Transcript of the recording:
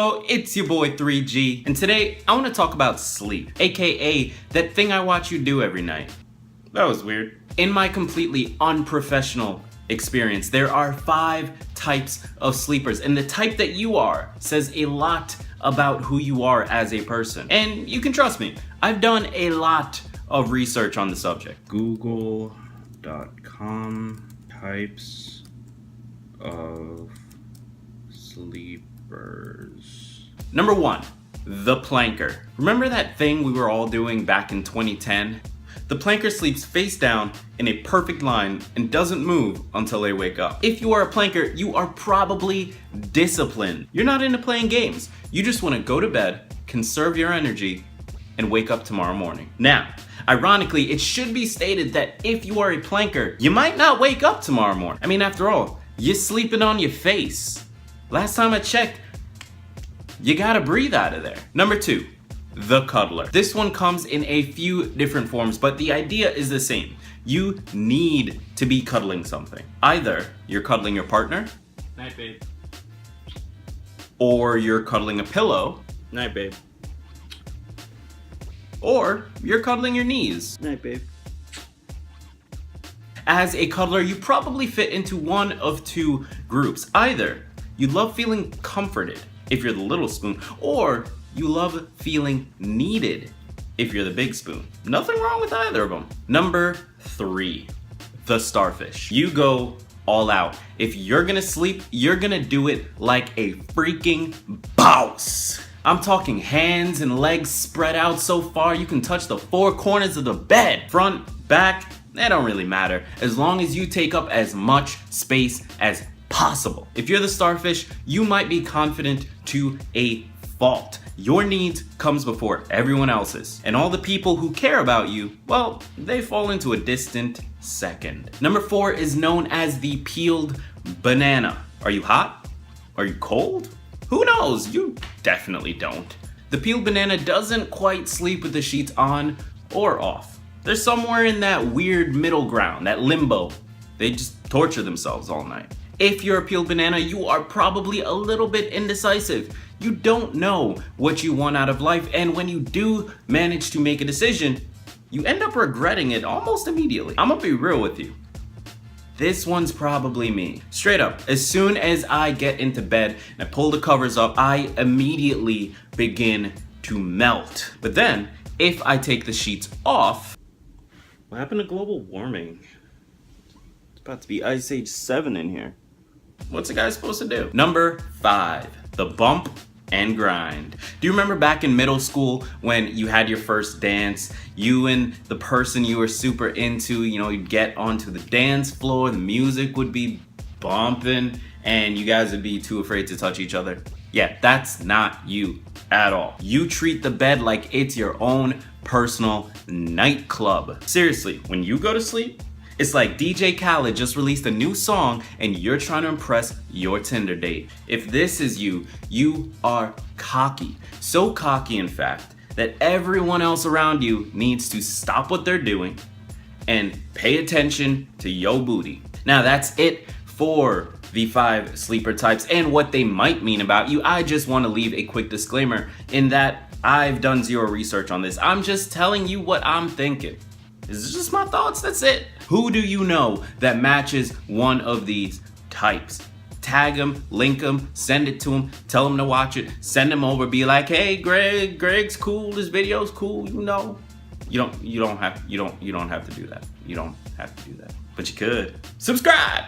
Yo, it's your boy 3G, and today I want to talk about sleep, aka that thing I watch you do every night. That was weird. In my completely unprofessional experience, there are 5 types of sleepers, and the type that you are says a lot about who you are as a person. And you can trust me, I've done a lot of research on the subject. Google.com types of sleepers. Number 1, the planker. Remember that thing we were all doing back in 2010? The planker sleeps face down in a perfect line and doesn't move until they wake up. If you are a planker, you are probably disciplined. You're not into playing games. You just want to go to bed, conserve your energy, and wake up tomorrow morning. Now, ironically, it should be stated that if you are a planker, you might not wake up tomorrow morning. I mean, after all, you're sleeping on your face. Last time I checked, you gotta breathe out of there. Number 2, the cuddler. This one comes in a few different forms, but the idea is the same. You need to be cuddling something. Either you're cuddling your partner. Night, babe. Or you're cuddling a pillow. Night, babe. Or you're cuddling your knees. Night, babe. As a cuddler, you probably fit into one of 2 groups. Either you love feeling comforted if you're the little spoon, or you love feeling needed if you're the big spoon. Nothing wrong with either of them. Number 3, the starfish. You go all out. If you're gonna sleep, you're gonna do it like a freaking boss. I'm talking hands and legs spread out so far you can touch the 4 corners of the bed. Front, back, they don't really matter, as long as you take up as much space as possible. If you're the starfish, you might be confident to a fault. Your needs comes before everyone else's, and all the people who care about you, well, they fall into a distant second. Number 4 is known as the peeled banana. Are you hot? Are you cold? Who knows? You definitely don't. The peeled banana doesn't quite sleep with the sheets on or off. They're somewhere in that weird middle ground, that limbo. They just torture themselves all night. If you're a peeled banana, you are probably a little bit indecisive. You don't know what you want out of life, and when you do manage to make a decision, you end up regretting it almost immediately. I'm gonna be real with you. This one's probably me. Straight up, as soon as I get into bed and I pull the covers up, I immediately begin to melt. But then, if I take the sheets off, what happened to global warming? It's about to be Ice Age 7 in here. What's a guy supposed to do? Number 5, the bump and grind. Do you remember back in middle school when you had your first dance? You and the person you were super into, you'd get onto the dance floor, the music would be bumping, and you guys would be too afraid to touch each other. Yeah, that's not you at all. You treat the bed like it's your own personal nightclub. Seriously, when you go to sleep, it's like DJ Khaled just released a new song and you're trying to impress your Tinder date. If this is you, you are cocky. So cocky, in fact, that everyone else around you needs to stop what they're doing and pay attention to your booty. Now that's it for the 5 sleeper types and what they might mean about you. I just want to leave a quick disclaimer in that I've done 0 research on this. I'm just telling you what I'm thinking. This is just my thoughts, that's it. Who do you know that matches one of these types? Tag them, link them, send it to them, tell them to watch it, send them over, be like, hey, Gregg's cool, this video's cool, You don't have to do that. You don't have to do that, but you could. Subscribe!